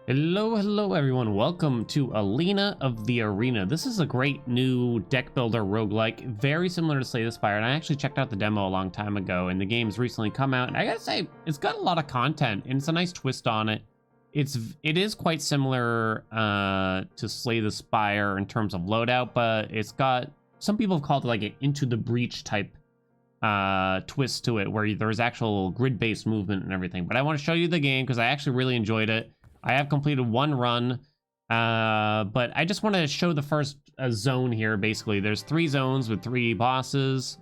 Hello everyone, welcome to Alina of the Arena. This is a great new deck builder roguelike, very similar to Slay the Spire, and I actually checked out the demo a long time ago, and the game's recently come out, and I gotta say, it's got a lot of content, and it's a nice twist on it. It is quite similar to Slay the Spire in terms of loadout, but it's got, some people have called it like an Into the Breach type twist to it, where there's actual grid-based movement and everything. But I want to show you the game because I actually really enjoyed it. I have completed one run, but I just want to show the first zone here. Basically, there's 3 zones with 3 bosses,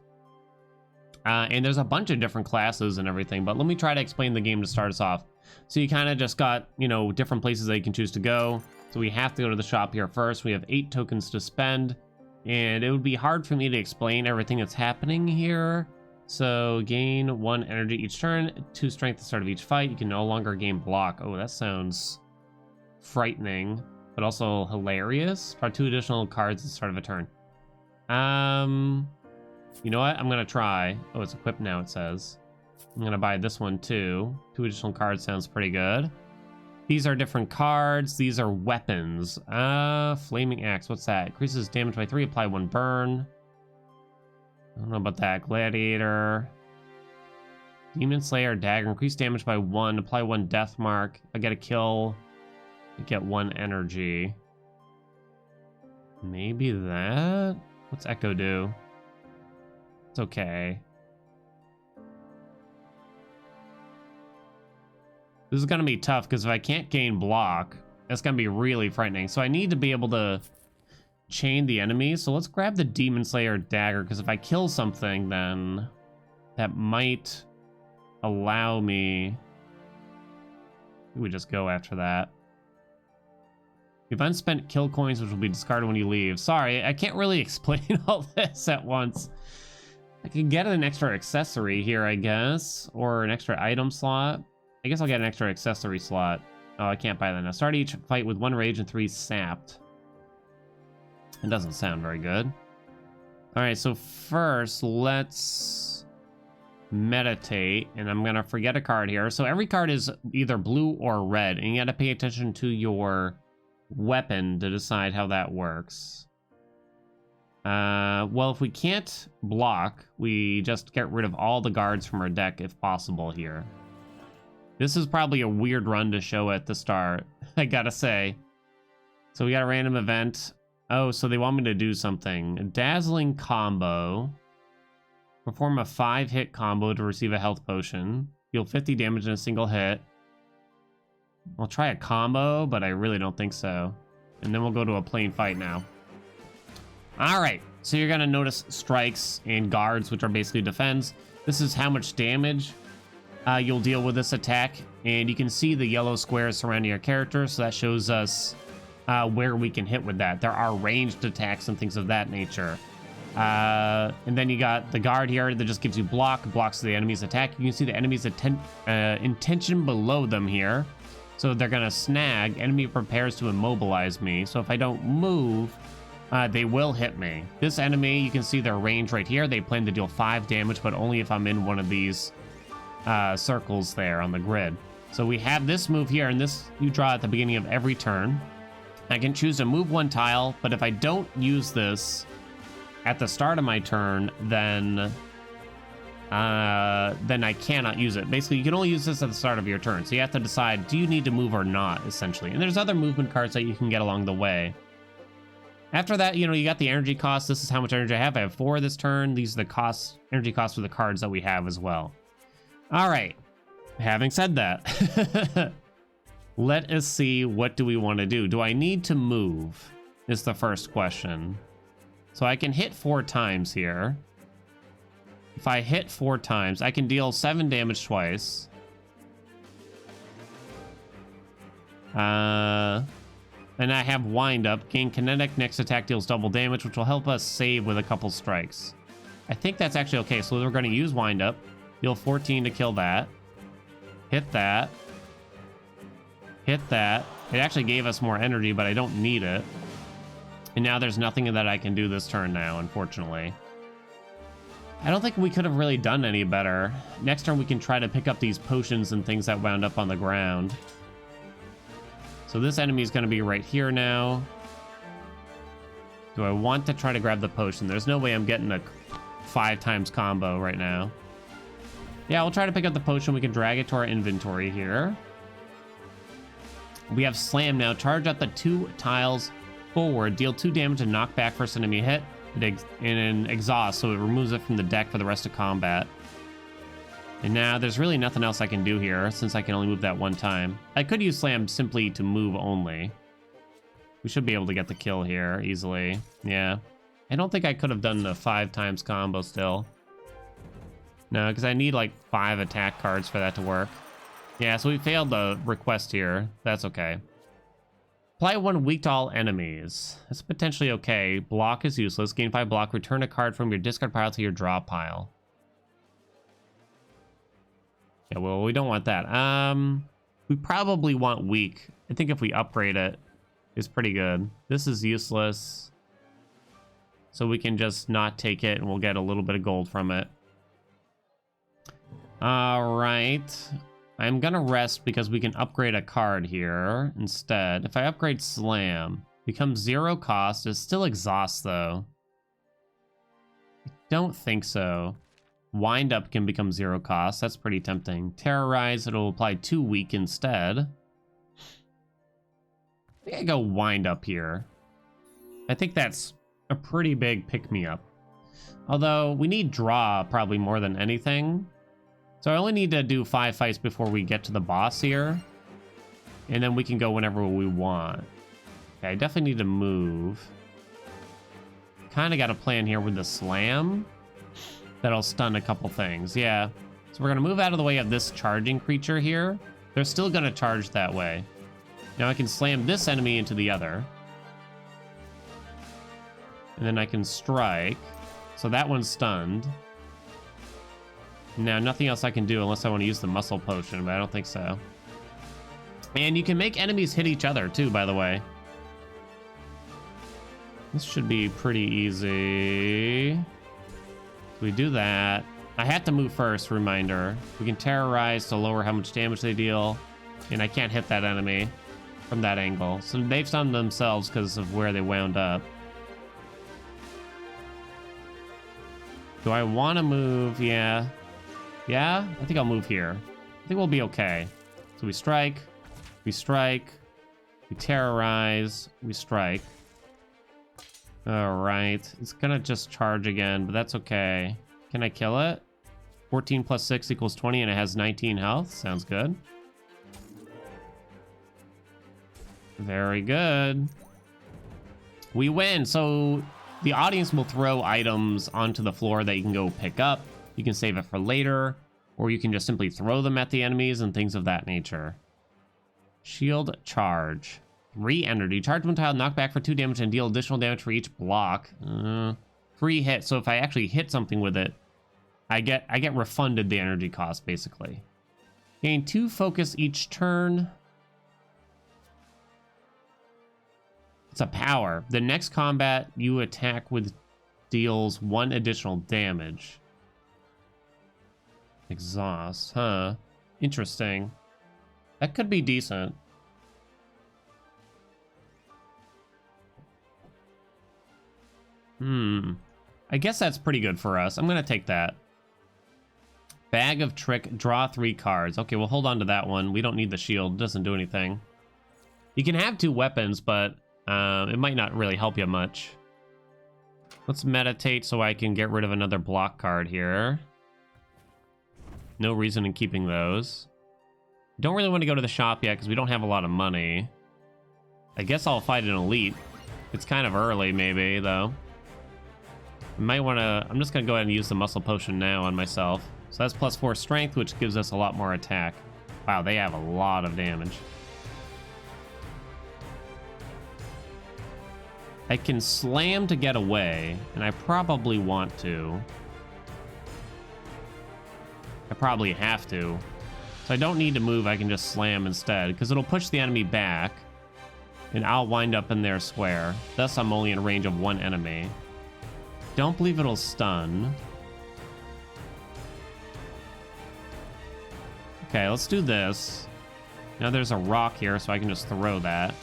and there's a bunch of different classes and everything. But let me try to explain the game to start us off. So you kind of just got, you know, different places that you can choose to go. So we have to go to the shop here first. We have 8 tokens to spend, and it would be hard for me to explain everything that's happening here. So gain 1 energy each turn, 2 strength at the start of each fight. You can no longer gain block. Oh, that sounds frightening, but also hilarious. Draw 2 additional cards at the start of a turn. You know what? I'm gonna try. Oh, it's equipped now, it says. I'm gonna buy this one too. 2 additional cards sounds pretty good. These are different cards. These are weapons. Flaming Axe. What's that? Increases damage by 3. Apply 1 burn. I don't know about that. Gladiator. Demon Slayer Dagger. Increase damage by 1. Apply 1 death mark. I get a kill. I get 1 energy. Maybe that? What's Echo do? It's okay. This is going to be tough because if I can't gain block, that's going to be really frightening. So I need to be able to chain the enemies. So let's grab the Demon Slayer Dagger, because if I kill something, then that might allow me. We just go after that. You have unspent kill coins, which will be discarded when you leave. Sorry, I can't really explain all this at once. I can get an extra accessory here, I guess, or an extra item slot. I guess I'll get an extra accessory slot. Oh, I can't buy that now. Start each fight with 1 rage and 3 sapped. It doesn't sound very good. All right, so first let's meditate, and I'm gonna forget a card here. So every card is either blue or red, and you gotta pay attention to your weapon to decide how that works. Well, if we can't block, we just get rid of all the guards from our deck if possible here. This is probably a weird run to show at the start, I gotta say. So we got a random event. Oh, so they want me to do something. A dazzling combo. Perform a 5-hit combo to receive a health potion. Deal 50 damage in a single hit. I'll try a combo, but I really don't think so. And then we'll go to a plain fight now. Alright, so you're gonna notice strikes and guards, which are basically defense. This is how much damage you'll deal with this attack. And you can see the yellow squares surrounding your character, so that shows us where we can hit with that. There are ranged attacks and things of that nature. And then you got the guard here that just gives you blocks the enemy's attack. You can see the enemy's intention below them here. So they're gonna snag. Enemy prepares to immobilize me. So if I don't move, they will hit me. This enemy, you can see their range right here. They plan to deal 5 damage, but only if I'm in one of these circles there on the grid. So we have this move here, and this you draw at the beginning of every turn. I can choose to move 1 tile, but if I don't use this at the start of my turn, then I cannot use it. Basically, you can only use this at the start of your turn. So you have to decide, do you need to move or not, essentially. And there's other movement cards that you can get along the way. After that, you know, you got the energy cost. This is how much energy I have. I have 4 this turn. These are the energy costs for the cards that we have as well. All right. Having said that, let us see, what do we want to do? Do I need to move? Is the first question. So I can hit 4 times here. If I hit 4 times, I can deal 7 damage twice. And I have wind up. Gain kinetic. Next attack deals double damage, which will help us save with a couple strikes. I think that's actually okay. So we're going to use wind up. Deal 14 to kill that. Hit that. Hit that. It actually gave us more energy, but I don't need it. And now there's nothing that I can do this turn now, unfortunately. I don't think we could have really done any better. Next turn we can try to pick up these potions and things that wound up on the ground. So So this enemy is going to be right here now. Do I want to try to grab the potion? There's no way I'm getting a 5 times combo right now. Yeah, we'll try to pick up the potion. We can drag it to our inventory here. We have Slam now. Charge up the 2 tiles forward. Deal 2 damage and knock back first enemy hit. And exhaust, so it removes it from the deck for the rest of combat. And now there's really nothing else I can do here since I can only move that 1 time. I could use Slam simply to move only. We should be able to get the kill here easily. Yeah. I don't think I could have done the 5 times combo still. No, because I need like 5 attack cards for that to work. Yeah, so we failed the request here. That's okay. Apply 1 weak to all enemies. That's potentially okay. Block is useless. Gain 5 block. Return a card from your discard pile to your draw pile. Yeah, well, we don't want that. We probably want weak. I think if we upgrade it, it's pretty good. This is useless. So we can just not take it and we'll get a little bit of gold from it. All right. I'm gonna rest because we can upgrade a card here instead. If I upgrade Slam, becomes 0 cost. It still exhausts though. I don't think so. Wind up can become 0 cost. That's pretty tempting. Terrorize, it'll apply 2 weak instead. I think I go wind up here. I think that's a pretty big pick-me-up. Although we need draw probably more than anything. So I only need to do 5 fights before we get to the boss here. And then we can go whenever we want. Okay, I definitely need to move. Kind of got a plan here with the Slam. That'll stun a couple things, yeah. So we're going to move out of the way of this charging creature here. They're still going to charge that way. Now I can slam this enemy into the other. And then I can strike. So that one's stunned. Now, nothing else I can do unless I want to use the muscle potion, but I don't think so. And you can make enemies hit each other, too, by the way. This should be pretty easy. So we do that. I have to move first, reminder. We can terrorize to lower how much damage they deal. And I can't hit that enemy from that angle. So they've stunned themselves because of where they wound up. Do I want to move? Yeah. Yeah, I think I'll move here. I think we'll be okay. So we strike, we terrorize, we strike. All right, it's gonna just charge again, but that's okay. Can I kill it? 14 plus 6 equals 20 and it has 19 health. Sounds good. Very good. We win. So the audience will throw items onto the floor that you can go pick up. You can save it for later, or you can just simply throw them at the enemies and things of that nature. Shield charge. 3 energy. Charge 1 tile, knock back for 2 damage, and deal additional damage for each block. Free hit. So if I actually hit something with it, I get refunded the energy cost, basically. Gain 2 focus each turn. It's a power. The next combat you attack with deals 1 additional damage. Exhaust, huh? Interesting. That could be decent. I guess that's pretty good for us. I'm gonna take that. Bag of Trick, draw 3 cards. Okay, we'll hold on to that one. We don't need the shield. It doesn't do anything. You can have 2 weapons, but it might not really help you much. Let's meditate so I can get rid of another block card here. No reason in keeping those. Don't really want to go to the shop yet because we don't have a lot of money. I guess I'll fight an elite. It's kind of early, maybe, though. I might want to... I'm just going to go ahead and use the muscle potion now on myself. So that's plus 4 strength, which gives us a lot more attack. Wow, they have a lot of damage. I can slam to get away, and I probably want to. I probably have to. So I don't need to move, I can just slam instead, because it'll push the enemy back, and I'll wind up in their square. Thus, I'm only in range of 1 enemy. Don't believe it'll stun. Okay, let's do this. Now there's a rock here, so I can just throw that.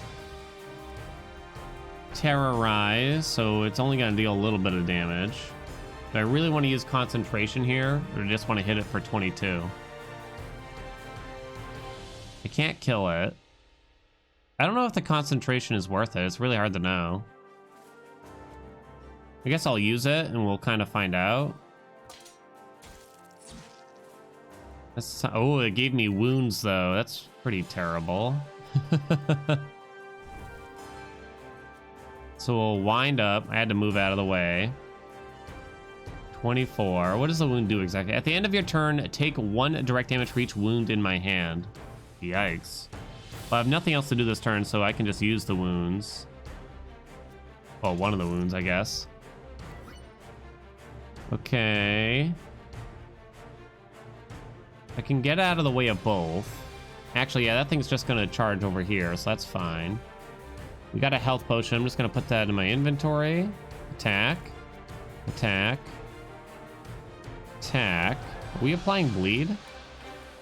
Terrorize, so it's only going to deal a little bit of damage. Do I really want to use concentration here, or just want to hit it for 22? I can't kill it. I don't know if the concentration is worth it. It's really hard to know. I guess I'll use it and we'll kind of find out. Oh, it gave me wounds though. That's pretty terrible. So we'll wind up. I had to move out of the way. 24. What does the wound do exactly? At the end of your turn, take 1 direct damage for each wound in my hand. Yikes. Well, I have nothing else to do this turn, so I can just use the wounds. Well, one of the wounds, I guess. Okay. I can get out of the way of both. Actually, yeah, that thing's just going to charge over here, so that's fine. We got a health potion. I'm just going to put that in my inventory. Attack. Attack. Attack. Are we applying bleed?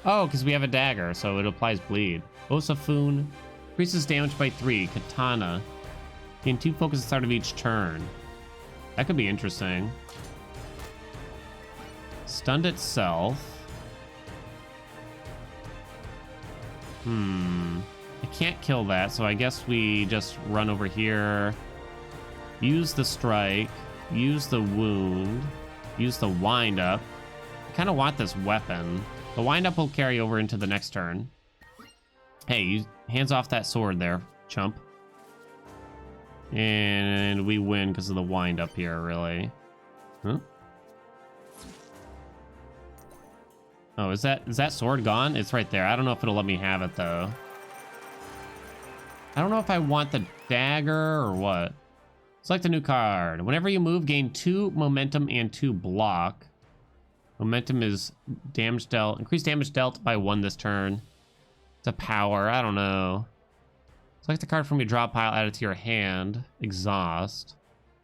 Oh, because we have a dagger, so it applies bleed. Osafun. Increases damage by 3. Katana. Gain 2 focus at the start of each turn. That could be interesting. Stunned itself. I can't kill that, so I guess we just run over here. Use the strike. Use the wound. Use the wind up. I kind of want this weapon. The wind up will carry over into the next turn. Hey, hands off that sword there, chump. And we win because of the wind up here, really. Huh? Oh, is that sword gone? It's right there. I don't know if it'll let me have it, though. I don't know if I want the dagger or what. Select a new card. Whenever you move, gain 2 momentum and 2 block. Momentum is damage dealt. Increase damage dealt by 1 this turn. It's a power. I don't know. Select a card from your draw pile, add it to your hand. Exhaust.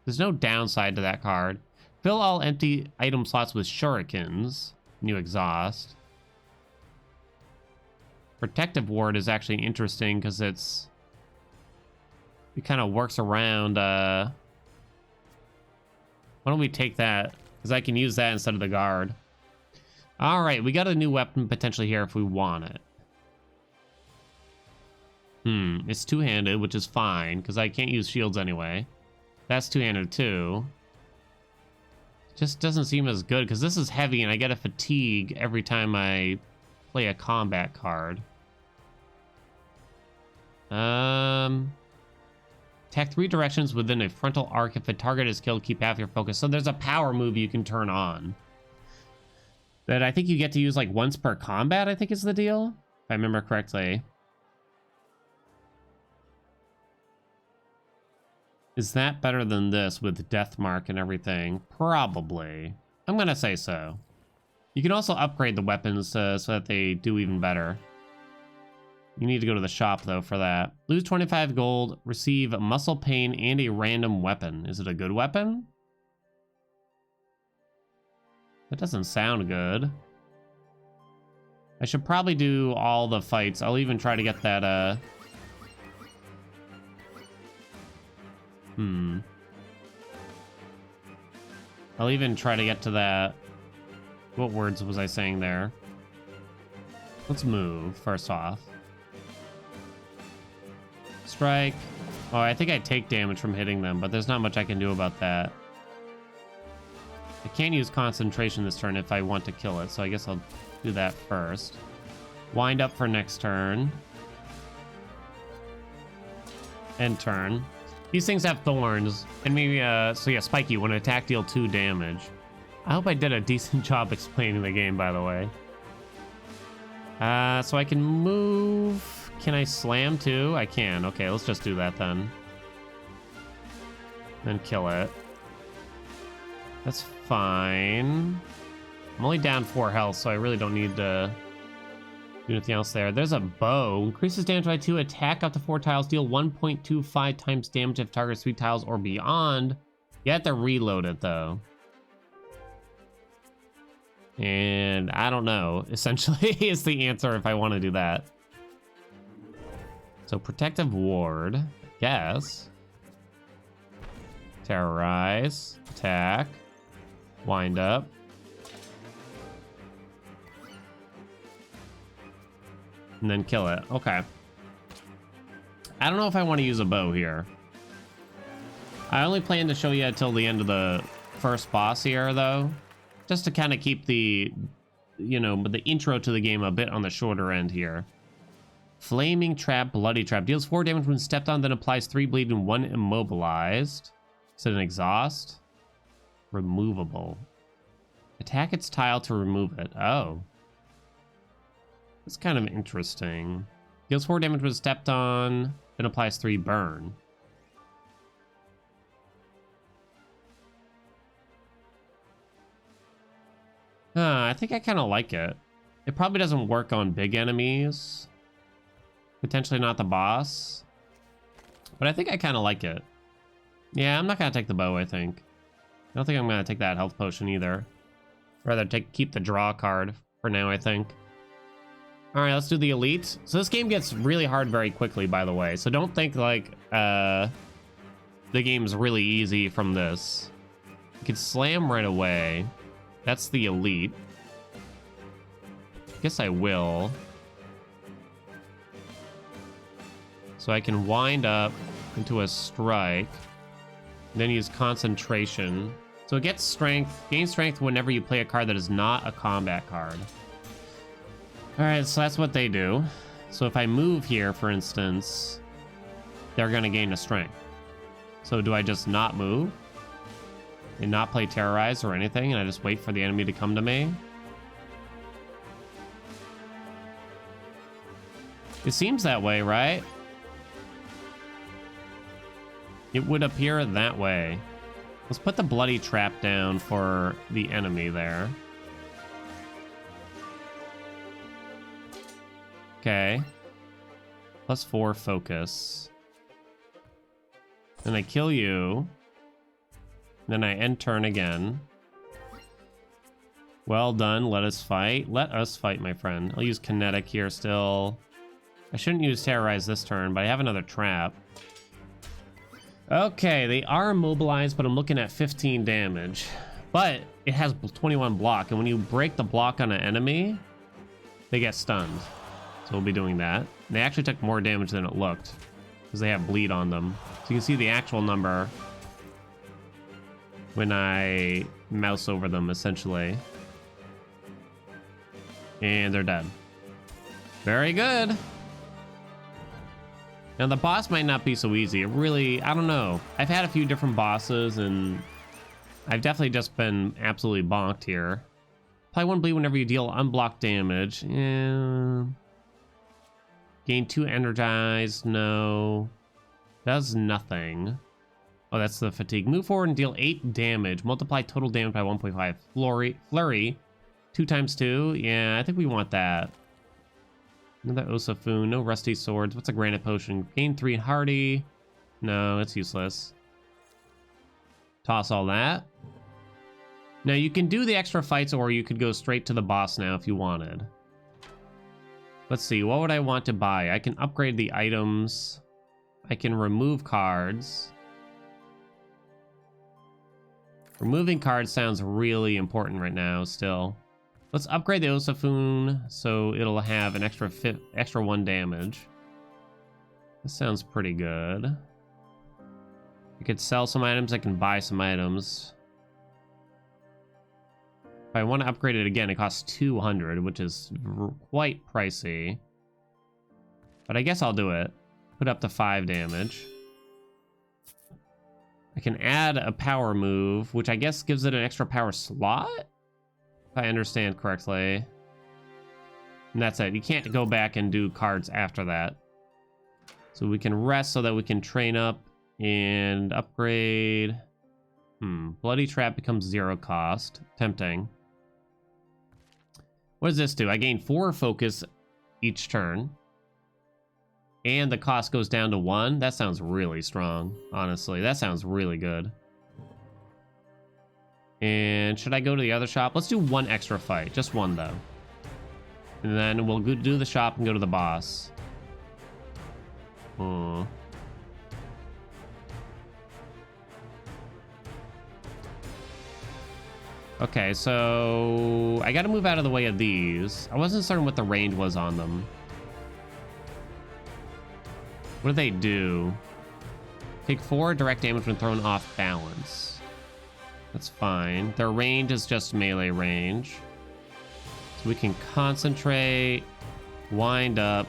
There's no downside to that card. Fill all empty item slots with shurikens. New exhaust. Protective ward is actually interesting because it kind of works around. Why don't we take that? Because I can use that instead of the guard. All right, we got a new weapon potentially here if we want it. It's two-handed, which is fine because I can't use shields anyway. That's two-handed too. Just doesn't seem as good because this is heavy and I get a fatigue every time I play a combat card. Attack 3 directions within a frontal arc. If a target is killed, keep half your focus. So there's a power move you can turn on that I think you get to use like once per combat, I think is the deal, if I remember correctly. Is that better than this with death mark and everything? Probably. I'm gonna say so. You can also upgrade the weapons so that they do even better. You need to go to the shop though for that. Lose 25 gold, receive muscle pain and a random weapon. Is it a good weapon? That doesn't sound good. I should probably do all the fights. I'll even try to get that I'll even try to get to that. What words was I saying there? Let's move first off. Strike. Oh, I think I take damage from hitting them, but there's not much I can do about that. I can't use concentration this turn if I want to kill it, so I guess I'll do that first. Wind up for next turn. End turn. These things have thorns, and maybe, so yeah, spiky, when attack deal 2 damage. I hope I did a decent job explaining the game, by the way. So I can move. Can I slam too? I can. Okay, let's just do that then. Then kill it. That's fine. I'm only down 4 health, so I really don't need to do anything else there. There's a bow. Increases damage by 2. Attack up to 4 tiles. Deal 1.25 times damage if target 3 tiles or beyond. You have to reload it, though. And I don't know. Essentially is the answer if I want to do that. So protective ward, guess. Terrorize, attack, wind up. And then kill it. Okay. I don't know if I want to use a bow here. I only plan to show you until the end of the first boss here, though. Just to kind of keep the, you know, the intro to the game a bit on the shorter end here. Flaming Trap, Bloody Trap. Deals 4 damage when stepped on, then applies 3 bleed and 1 immobilized. Is it an exhaust? Removable. Attack its tile to remove it. Oh. That's kind of interesting. Deals 4 damage when stepped on, then applies 3 burn. I think I kind of like it. It probably doesn't work on big enemies. Potentially not the boss. But I think I kind of like it. Yeah, I'm not going to take the bow, I think. I don't think I'm going to take that health potion either. Rather keep the draw card for now, I think. Alright, let's do the elite. So this game gets really hard very quickly, by the way. So don't think like the game's really easy from this. You can slam right away. That's the elite. Guess I will. So I can wind up into a strike. And then use concentration. So it gets strength, gains strength whenever you play a card that is not a combat card. Alright, so that's what they do. So if I move here, for instance, they're gonna gain a strength. So do I just not move? And not play Terrorize or anything, and I just wait for the enemy to come to me? It seems that way, right? It would appear that way. Let's put the Bloody Trap down for the enemy there. Okay. +4 focus. Then I kill you. Then I end turn again. Well done. Let us fight. Let us fight, my friend. I'll use kinetic here still. I shouldn't use Terrorize this turn, but I have another trap. Okay, they are immobilized, but I'm looking at 15 damage. But it has 21 block, and when you break the block on an enemy, they get stunned. So we'll be doing that. They actually took more damage than it looked, because they have bleed on them. So you can see the actual number when I mouse over them, essentially. And they're dead. Very good. Now, the boss might not be so easy. It really, I don't know. I've had a few different bosses, and I've definitely just been absolutely bonked here. Apply 1 bleed whenever you deal unblocked damage. Yeah. Gain 2 energized. No. Does nothing. Oh, that's the fatigue. Move forward and deal 8 damage. Multiply total damage by 1.5. Flurry. 2 times 2. Yeah, I think we want that. Another Osafun. No rusty swords. What's a granite potion? Gain 3 hardy. No, it's useless. Toss all that. Now, you can do the extra fights, or you could go straight to the boss now if you wanted. Let's see. What would I want to buy? I can upgrade the items. I can remove cards. Removing cards sounds really important right now still. Let's upgrade the Osafun so it'll have an extra 1 damage. This sounds pretty good. I could sell some items, I can buy some items. If I want to upgrade it again, it costs 200, which is quite pricey. But I guess I'll do it. Put up to 5 damage. I can add a power move, which I guess gives it an extra power slot? If I understand correctly. And that's it. You can't go back and do cards after that. So we can rest so that we can train up and upgrade. Bloody Trap becomes 0 cost. Tempting. What does this do? I gain 4 focus each turn. And the cost goes down to 1. That sounds really strong, honestly. That sounds really good. And should I go to the other shop? Let's do 1 extra fight. Just 1, though. And then we'll do the shop and go to the boss. Hmm. Okay, so I gotta move out of the way of these. I wasn't certain what the range was on them. What do they do? Take 4 direct damage when thrown off balance. That's fine. Their range is just melee range. So we can concentrate, wind up,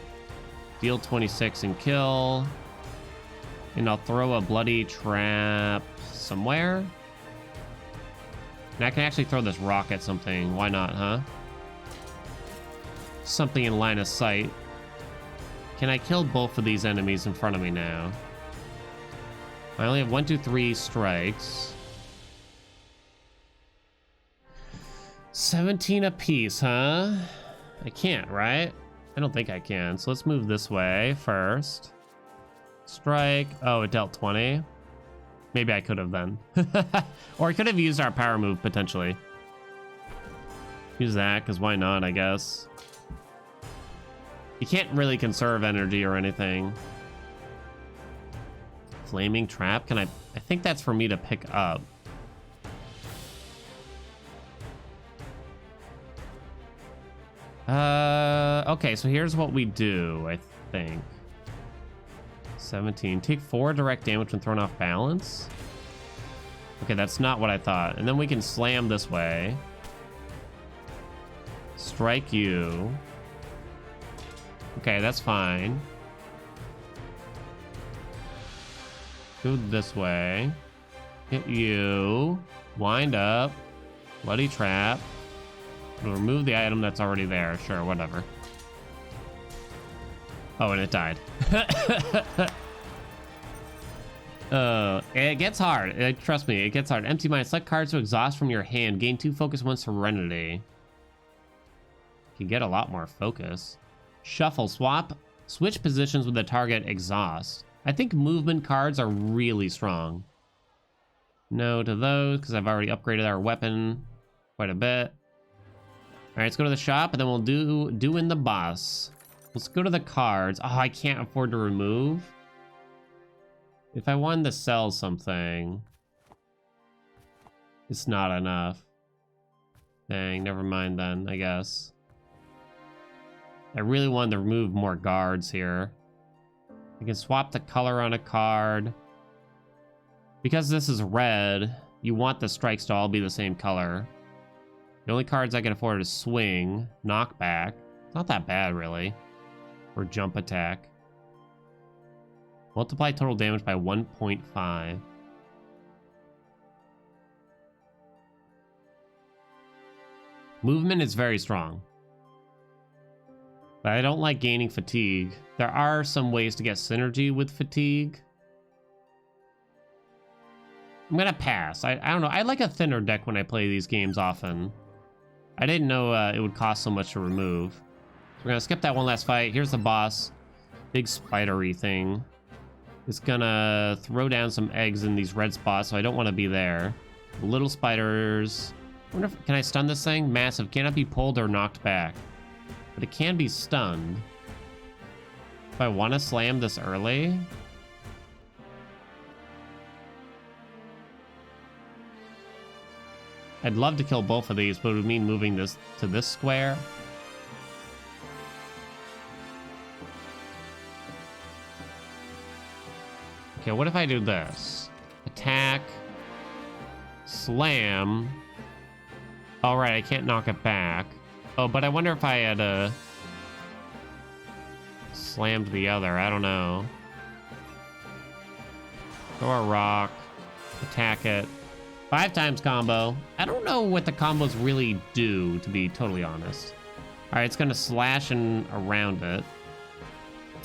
deal 26 and kill. And I'll throw a bloody trap somewhere. And I can actually throw this rock at something. Why not, huh? Something in line of sight. Can I kill both of these enemies in front of me now? I only have 1, 2, 3 strikes. 17 apiece, huh? I can't, right? I don't think I can. So let's move this way first. Strike. Oh, it dealt 20. Maybe I could have then. Or I could have used our power move, potentially. Use that, because why not, I guess. You can't really conserve energy or anything. Flaming trap? Can I think that's for me to pick up. Okay, so here's what we do, I think. 17. Take 4 direct damage when thrown off balance. Okay, that's not what I thought. And then we can slam this way. Strike you. Okay, that's fine. Go this way. Hit you. Wind up. Bloody trap. We'll remove the item that's already there. Sure, whatever. Oh, and it died. It gets hard. Trust me, it gets hard. Empty mind. Select cards to exhaust from your hand. Gain 2 focus, 1 serenity. You can get a lot more focus. Shuffle. Swap. Switch positions with the target exhaust. I think movement cards are really strong. No to those, because I've already upgraded our weapon quite a bit. All right, let's go to the shop, and then we'll do in the boss. Let's go to the cards. Oh, I can't afford to remove. If I wanted to sell something, it's not enough. Dang, never mind then, I guess. I really wanted to remove more guards here. I can swap the color on a card. Because this is red, you want the strikes to all be the same color. The only cards I can afford is swing, knockback. It's not that bad, really. Or jump attack. Multiply total damage by 1.5. Movement is very strong. But I don't like gaining fatigue. There are some ways to get synergy with fatigue. I'm gonna pass. I don't know. I like a thinner deck when I play these games often. I didn't know it would cost so much to remove. So we're gonna skip that one last fight. Here's the boss. Big spidery thing. It's gonna throw down some eggs in these red spots, so I don't want to be there. Little spiders. I wonder if, can I stun this thing? Massive. Cannot be pulled or knocked back. But it can be stunned. If I want to slam this early... I'd love to kill both of these, but it would mean moving this to this square. Okay, what if I do this? Attack. Slam. All right, I can't knock it back. Oh, but I wonder if I had slammed the other. I don't know. Throw a rock. Attack it. 5 times combo. I don't know what the combos really do, to be totally honest. All right, it's gonna slash and around it.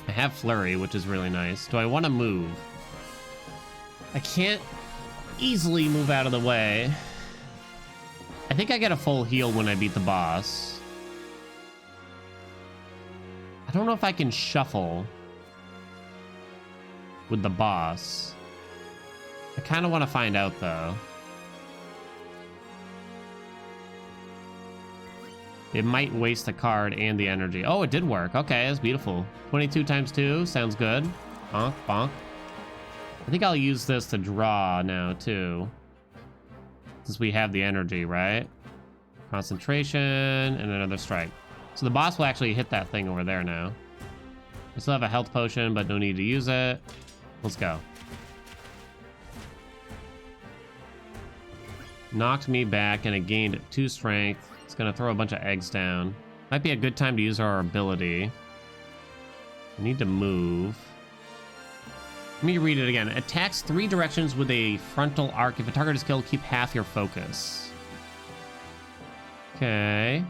I have flurry, which is really nice. Do I want to move? I can't easily move out of the way. I think I get a full heal when I beat the boss. I don't know if I can shuffle with the boss. I kind of want to find out, though. It might waste the card and the energy. Oh, it did work. Okay, that's beautiful. 22 times 2. Sounds good. Bonk, bonk. I think I'll use this to draw now, too. Since we have the energy, right? Concentration, and another strike. So the boss will actually hit that thing over there now. I still have a health potion, but no need to use it. Let's go. Knocked me back, and it gained 2 strength. It's gonna throw a bunch of eggs down. Might be a good time to use our ability. I need to move. Let me read it again. Attacks 3 directions with a frontal arc. If a target is killed, keep half your focus. Okay.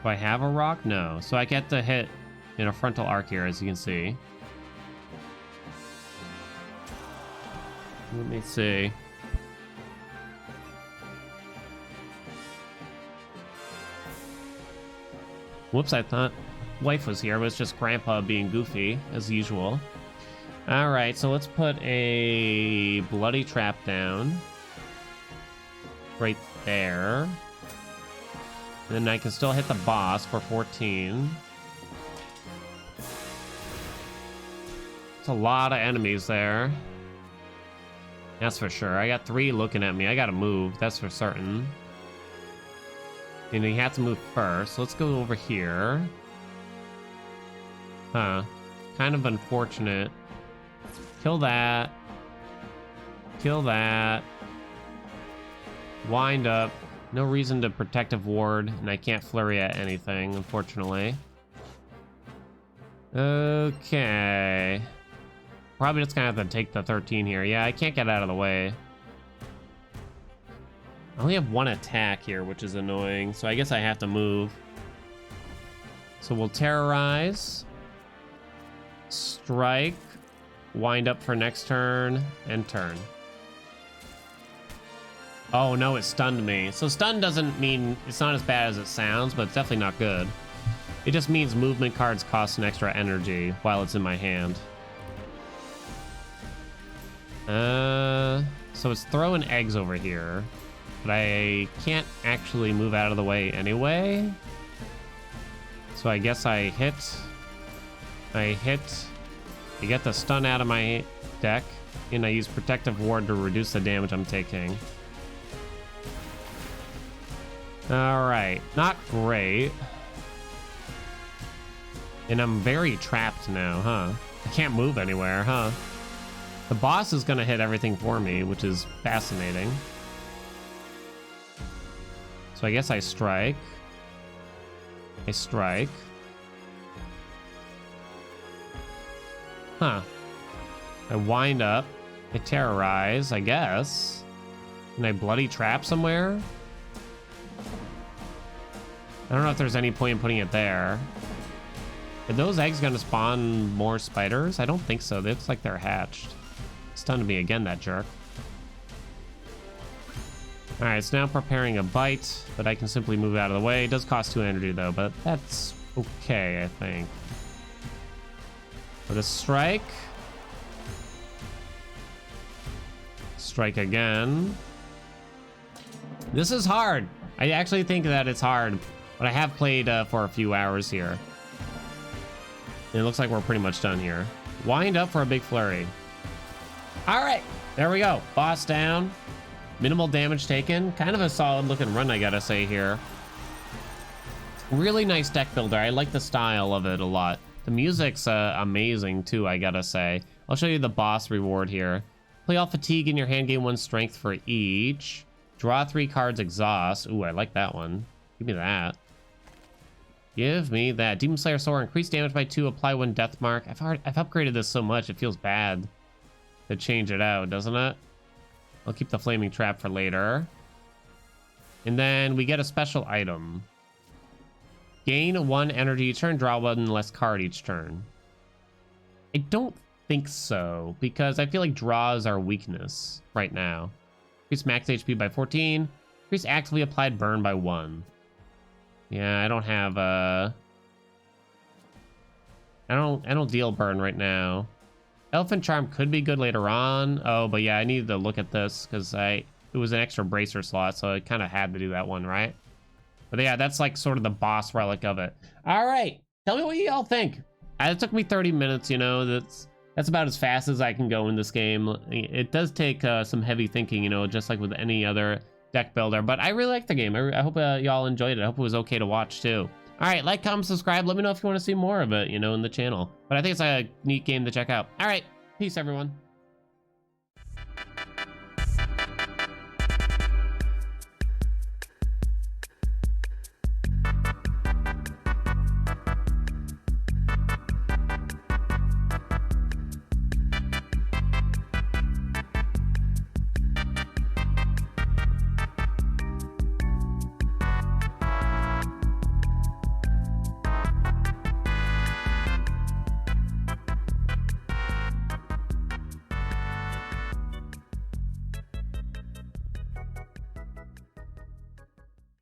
Do I have a rock? No. So I get to hit in a frontal arc here, as you can see. Let me see. Whoops, I thought wife was here, but it's just grandpa being goofy, as usual. Alright, so let's put a bloody trap down. Right there. And then I can still hit the boss for 14. It's a lot of enemies there. That's for sure. I got 3 looking at me. I gotta move, that's for certain. And you have to move first. So let's go over here. Huh. Kind of unfortunate. Kill that. Kill that. Wind up. No reason to protective ward, and I can't flurry at anything, unfortunately. Okay. Probably just gonna have to take the 13 here. Yeah, I can't get out of the way. I only have 1 attack here, which is annoying, so I guess I have to move. So we'll terrorize. Strike. Wind up for next turn, and turn. Oh no, it stunned me. So stun doesn't mean, it's not as bad as it sounds, but it's definitely not good. It just means movement cards cost an extra energy while it's in my hand. So it's throwing eggs over here, but I can't actually move out of the way anyway. So I guess I hit. I get the stun out of my deck, and I use protective ward to reduce the damage I'm taking. Alright, not great. And I'm very trapped now, huh? I can't move anywhere, huh? The boss is gonna hit everything for me, which is fascinating. So I guess I strike. I strike. Huh. I wind up. I terrorize, I guess. Can I bloody trap somewhere? I don't know if there's any point in putting it there. Are those eggs gonna spawn more spiders? I don't think so. They look like they're hatched. Stunned me again, that jerk. Alright, it's now preparing a bite, but I can simply move out of the way. It does cost 2 energy though, but that's okay, I think. With a strike. Strike again. This is hard. I actually think that it's hard, but I have played for a few hours here. And it looks like we're pretty much done here. Wind up for a big flurry. All right, there we go. Boss down. Minimal damage taken. Kind of a solid looking run, I gotta say here. Really nice deck builder. I like the style of it a lot. The music's amazing too, I gotta say. I'll show you the boss reward here. Play all fatigue in your hand, gain 1 strength for each. Draw 3 cards, exhaust. Ooh, I like that one. Give me that. Give me that. Demon Slayer Soar, increase damage by 2, apply 1 death mark. I've upgraded this so much, it feels bad to change it out, doesn't it? I'll keep the flaming trap for later. And then we get a special item. Gain 1 energy each turn, draw 1 less card each turn. I don't think so, because I feel like draws are weakness right now. Increase max HP by 14. Increase actively applied burn by 1. Yeah, I don't have I don't deal burn right now. Elephant Charm could be good later on. Oh, but yeah, I needed to look at this because it was an extra bracer slot, so I kind of had to do that one, right? But yeah, that's like sort of the boss relic of it. All right, tell me what y'all think. It took me 30 minutes, you know, that's about as fast as I can go in this game. It does take some heavy thinking, you know, just like with any other deck builder, but I really like the game. I hope y'all enjoyed it. I hope it was okay to watch too. All right, like, comment, subscribe. Let me know if you want to see more of it, you know, in the channel. But I think it's a neat game to check out. All right, peace, everyone.